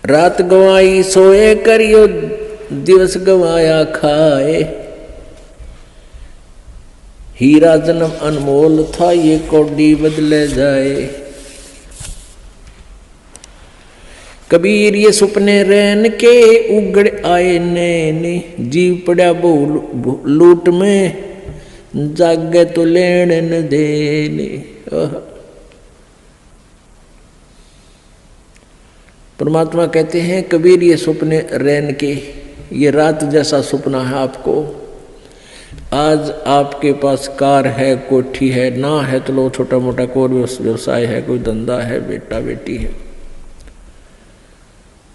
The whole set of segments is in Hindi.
रात गवाई सोए करियो, दिवस गवाया खाए। हीरा जन्म अनमोल था, ये कौड़ी बदले जाए। कबीर ये सुपने रैन के उगड़ आए नैने, जीव पड़ा बहु लूट में, जागे तो लेन न देने। परमात्मा कहते हैं कबीर ये सुपने रैन के, ये रात जैसा सुपना है आपको। आज आपके पास कार है, कोठी है, ना है तो लो छोटा मोटा कोई व्यवसाय है, कोई धंधा है, बेटा बेटी है।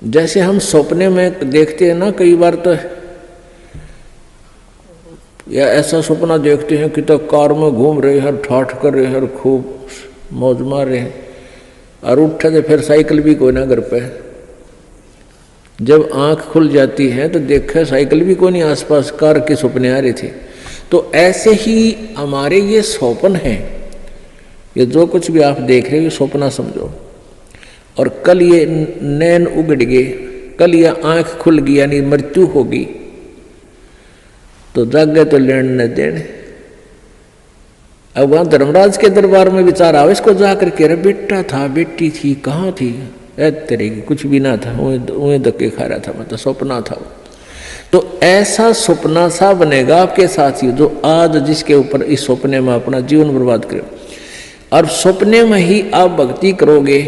जैसे हम सपने में देखते हैं ना, कई बार तो या ऐसा सपना देखते हैं कि तो कार में घूम रहे हैं, ठाठ कर रहे हैं, खूब मौज मार रहे हैं, और उठे तो फिर साइकिल भी कोई ना घर पे। जब आंख खुल जाती है तो देखे साइकिल भी कोई नहीं आसपास, कार के सपने आ रहे थे। तो ऐसे ही हमारे ये स्वप्न हैं, ये जो कुछ भी आप देख रहे हो ये सपना समझो। और कल ये नैन उगड़ गए, कल ये आंख खुल गई, यानी मृत्यु होगी, तो जागे तो लेन न देने। अब वहां धर्मराज के दरबार में विचार आओ इसको जाकर के, अरे बेटा था, बेटी थी, कहाँ थी, तेरे की कुछ भी ना था, उन्हें धक्के खा रहा था, मतलब सपना था। तो ऐसा सपना सा बनेगा आपके साथ ही, जो आज जिसके ऊपर इस सपने में अपना जीवन बर्बाद करे, और सपने में ही आप भक्ति करोगे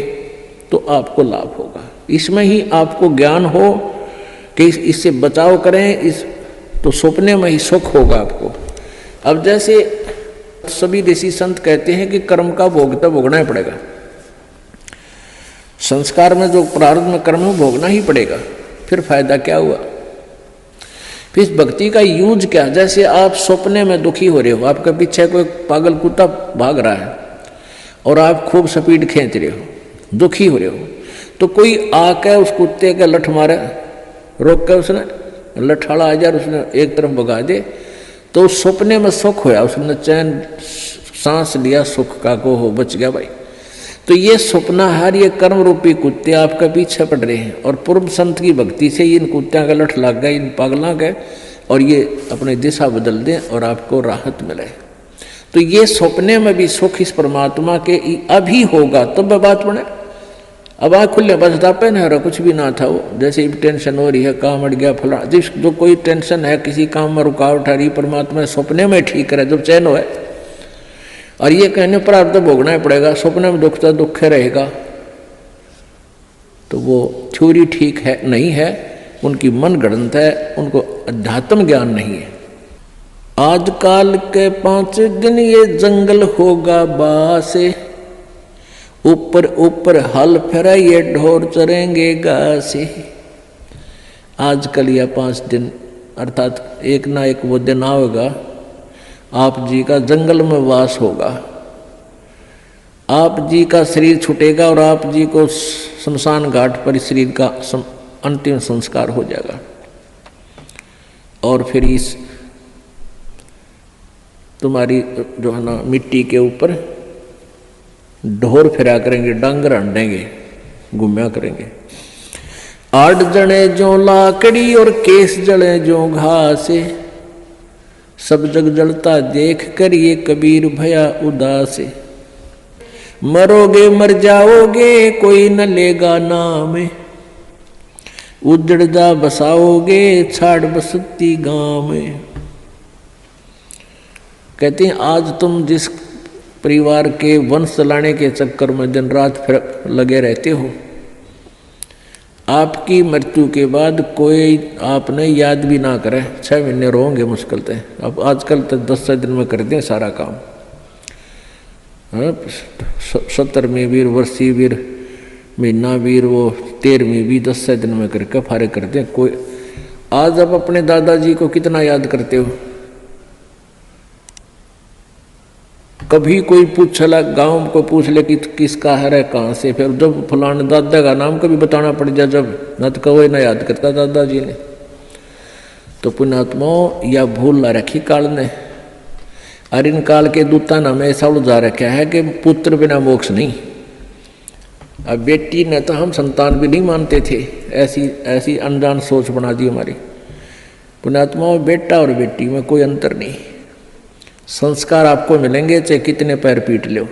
तो आपको लाभ होगा। इसमें ही आपको ज्ञान हो कि इससे बचाव करें, इस तो सपने में ही सुख होगा आपको। अब जैसे सभी ऋषि संत कहते हैं कि कर्म का भोग तो भोगना ही पड़ेगा, संस्कार में जो प्रारब्ध में कर्म है भोगना ही पड़ेगा, फिर फायदा क्या हुआ। फिर इस भक्ति का यूज क्या, जैसे आप सपने में दुखी हो रहे हो, आपके पीछे कोई पागल कुत्ता भाग रहा है और आप खूब स्पीड खींच रहे हो, दुखी हो रहे हो, तो कोई आके उस कुत्ते के लठ मारे, रोक के उसने लठाड़ा आ जाए, उसने एक तरफ भगा दे, तो उस सपने में सुख होया, उसने चैन सांस लिया सुख का, को हो बच गया भाई। तो ये सपना हर ये कर्म रूपी कुत्ते आपका पीछे पड़ रहे हैं, और पूर्व संत की भक्ति से इन कुत्तियों का लठ लग गए, इन पागलों के, और ये अपनी दिशा बदल दें और आपको राहत मिले। तो ये सपने में भी सुख इस परमात्मा के अभी होगा, तब बात बने। अब आँख खुले बस तापे न, कुछ भी ना था वो, जैसे टेंशन हो रही है, काम अड़ गया फला, जिस जो कोई टेंशन है, किसी काम में रुकावट आ रही, परमात्मा सपने में ठीक करे, जब चैन हो। और ये कहने पर आप तो भोगना ही पड़ेगा, सपने में दुख तो दुख रहेगा, तो वो थ्योरी ठीक है नहीं है, उनकी मन गणत है, उनको अध्यात्म ज्ञान नहीं है। आजकल के 5 दिन ये जंगल होगा बासे, ऊपर ऊपर हल फिर ये ढोर चरेंगे घासे। आजकल यह 5 दिन अर्थात एक ना एक वो दिन आएगा, आप जी का जंगल में वास होगा, आप जी का शरीर छूटेगा और आप जी को शमशान घाट पर शरीर का अंतिम संस्कार हो जाएगा। और फिर इस तुम्हारी जो है ना मिट्टी के ऊपर ढोर फिरा करेंगे, डांगर हंडेंगे, घूमया करेंगे। 8 जने जो लाकड़ी और केस जड़े जो घासे, सब जग जलता देख कर ये कबीर भया उदास। मरोगे मर जाओगे कोई न लेगा नाम, उजड़ जा बसाओगे छाड़ बसती गांव में। कहते हैं आज तुम जिस परिवार के वंश चलाने के चक्कर में दिन रात फिर लगे रहते हो, आपकी मृत्यु के बाद कोई आपने याद भी ना करे, 6 महीने रोंगे मुश्किल से। अब आजकल तो 10 दिन में कर दें सारा काम, 70वीं वीर, वर्षी वीर, महीना वीर, वो 13वीं भी 10 दिन में करके फारे कर दें। कोई आज आप अपने दादाजी को कितना याद करते हो? कभी कोई पूछला, गांव को पूछ ले कि किसका है कहाँ से, फिर जब फलाने दादा का नाम कभी बताना पड़ जाए, जब न तो कभी ना याद करता दादाजी ने। तो पुण्यात्माओं या भूल ला रखी काल ने, और इन काल के दूता ने हमें ऐसा उलझा रखा है कि पुत्र बिना मोक्ष नहीं। अब बेटी ने तो हम संतान भी नहीं मानते थे, ऐसी अनजान सोच बना दी हमारी। पुण्यात्माओं, बेटा और बेटी में कोई अंतर नहीं। संस्कार आपको मिलेंगे चाहे कितने पैर पीट लो।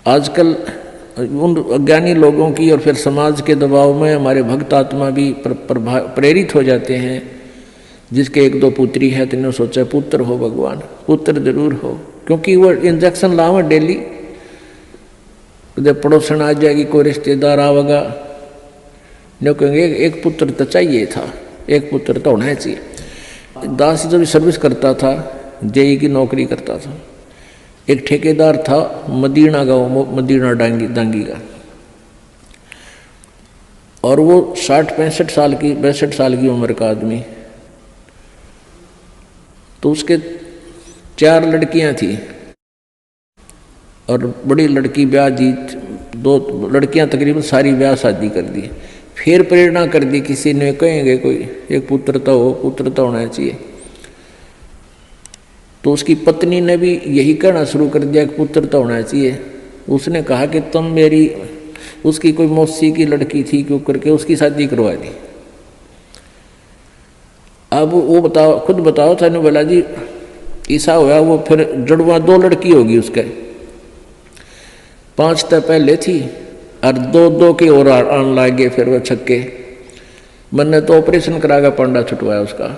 आजकल उन अज्ञानी लोगों की और फिर समाज के दबाव में हमारे भक्त आत्मा भी प्रेरित हो जाते हैं। जिसके एक दो पुत्री है तो इन्होंने सोचा पुत्र हो भगवान, पुत्र जरूर हो, क्योंकि वो इंजेक्शन लावे डेली। जब पड़ोसन आ जाएगी, कोई रिश्तेदार आवेगा, न कहेंगे एक पुत्र तो चाहिए था, एक पुत्र तो होना चाहिए। दास जब सर्विस करता था, जेई की नौकरी करता था, एक ठेकेदार था मदीना गाँव, मदीना डांगी का, और वो 60-65 साल की 62 साल की उम्र का आदमी। तो उसके 4 लड़कियां थी और बड़ी लड़की ब्याह दी, 2 लड़कियां तकरीबन सारी ब्याह शादी कर दी। फिर प्रेरणा कर दी, किसी ने कहेंगे कोई एक पुत्र तो हो, पुत्र तो होना चाहिए। तो उसकी पत्नी ने भी यही कहना शुरू कर दिया कि पुत्र तो होना चाहिए। उसने कहा कि तुम मेरी, उसकी कोई मौसी की लड़की थी, क्यों करके उसकी शादी करवा दी। अब वो बताओ, खुद बताओ था, बोला जी ऐसा हुआ, वो फिर जड़वा 2 लड़की होगी उसके, 5 तो पहले थी और 2 के और आन लागे। फिर वह छक्के, मैंने तो ऑपरेशन करागा, पांडा छुटवाया उसका।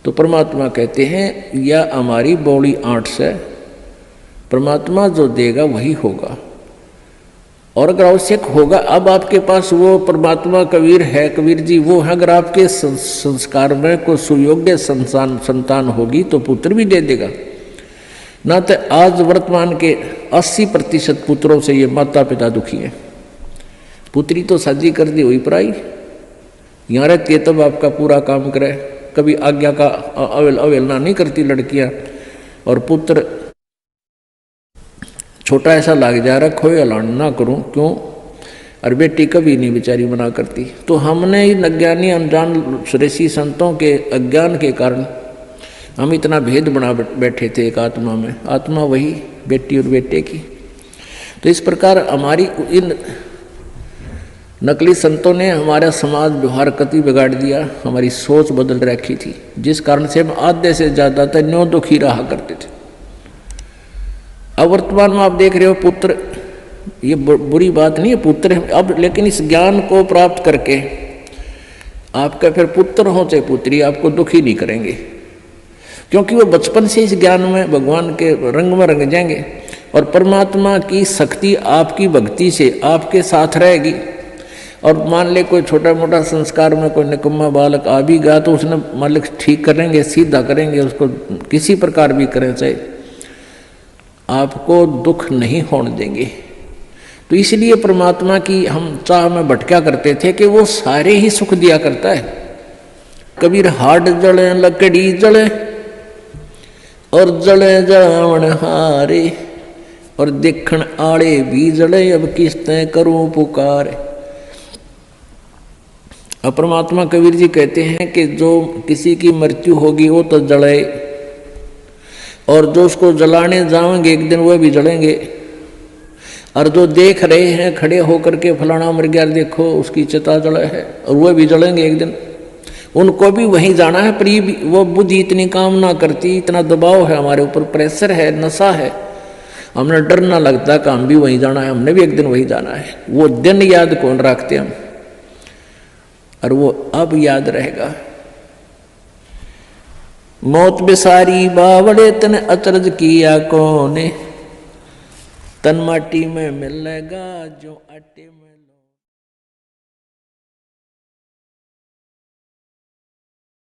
तो परमात्मा कहते हैं या हमारी बौड़ी आंट से परमात्मा जो देगा वही होगा, और अगर आवश्यक होगा, अब आपके पास वो परमात्मा कबीर है, कबीर जी वो है, अगर आपके संस्कार में कोई सुयोग्य संतान होगी तो पुत्र भी दे देगा। ना तो आज वर्तमान के 80% पुत्रों से ये माता पिता दुखी हैं। पुत्री तो शादी कर दी हुई पराई, यहाँ रहती है तब आपका पूरा काम करे, कभी आज्ञा का अवहेलना नहीं करती लड़कियां, और पुत्र छोटा ऐसा लाग जा रहा, खोए अलान ना करूं क्यों, और बेटी कभी नहीं बेचारी मना करती। तो हमने इन अज्ञानी अनजान ऋषि संतों के अज्ञान के कारण हम इतना भेद बना बैठे थे एक आत्मा में, आत्मा वही बेटी और बेटे की। तो इस प्रकार हमारी इन नकली संतों ने हमारा समाज व्यवहार कति बिगाड़ दिया, हमारी सोच बदल रखी थी, जिस कारण से हम आधे से ज्यादा तक न्यों दुखी रहा करते थे। अब वर्तमान में आप देख रहे हो पुत्र, ये बुरी बात नहीं है पुत्र अब, लेकिन इस ज्ञान को प्राप्त करके आपका फिर पुत्र हो चाहे पुत्री आपको दुखी नहीं करेंगे, क्योंकि वो बचपन से इस ज्ञान में भगवान के रंग में रंग जाएंगे, और परमात्मा की शक्ति आपकी भक्ति से आपके साथ रहेगी। और मान ले कोई छोटा मोटा संस्कार में कोई निकम्मा बालक आ भी गया तो उसने मालिक ठीक करेंगे, सीधा करेंगे, उसको किसी प्रकार भी करें, चाहे आपको दुख नहीं होने देंगे। तो इसलिए परमात्मा की हम चाह में भटका करते थे कि वो सारे ही सुख दिया करता है। कबीर हाड जले लकड़ी जले और जले जावन हारे, और देखण आड़े भी जले, अब किस्तें करूं पुकार। अब परमात्मा कबीर जी कहते हैं कि जो किसी की मृत्यु होगी वो तो जले, और जो उसको जलाने जाएंगे एक दिन वह भी जलेंगे, और जो देख रहे हैं खड़े होकर के फलाना मर गया देखो उसकी चिता जले है, और वह भी जलेंगे एक दिन, उनको भी वहीं जाना है। पर वो बुद्धि इतनी काम ना करती, इतना दबाव है हमारे ऊपर, प्रेशर है, नशा है, हमने डर ना लगता कि हम भी वहीं जाना है, हमने भी एक दिन वहीं जाना है। वो दिन याद कौन रखते हम, और वो अब याद रहेगा। मौत बेसारी बावड़े तन अचरज किया कौन, तन माटी में मिलेगा जो आटे में।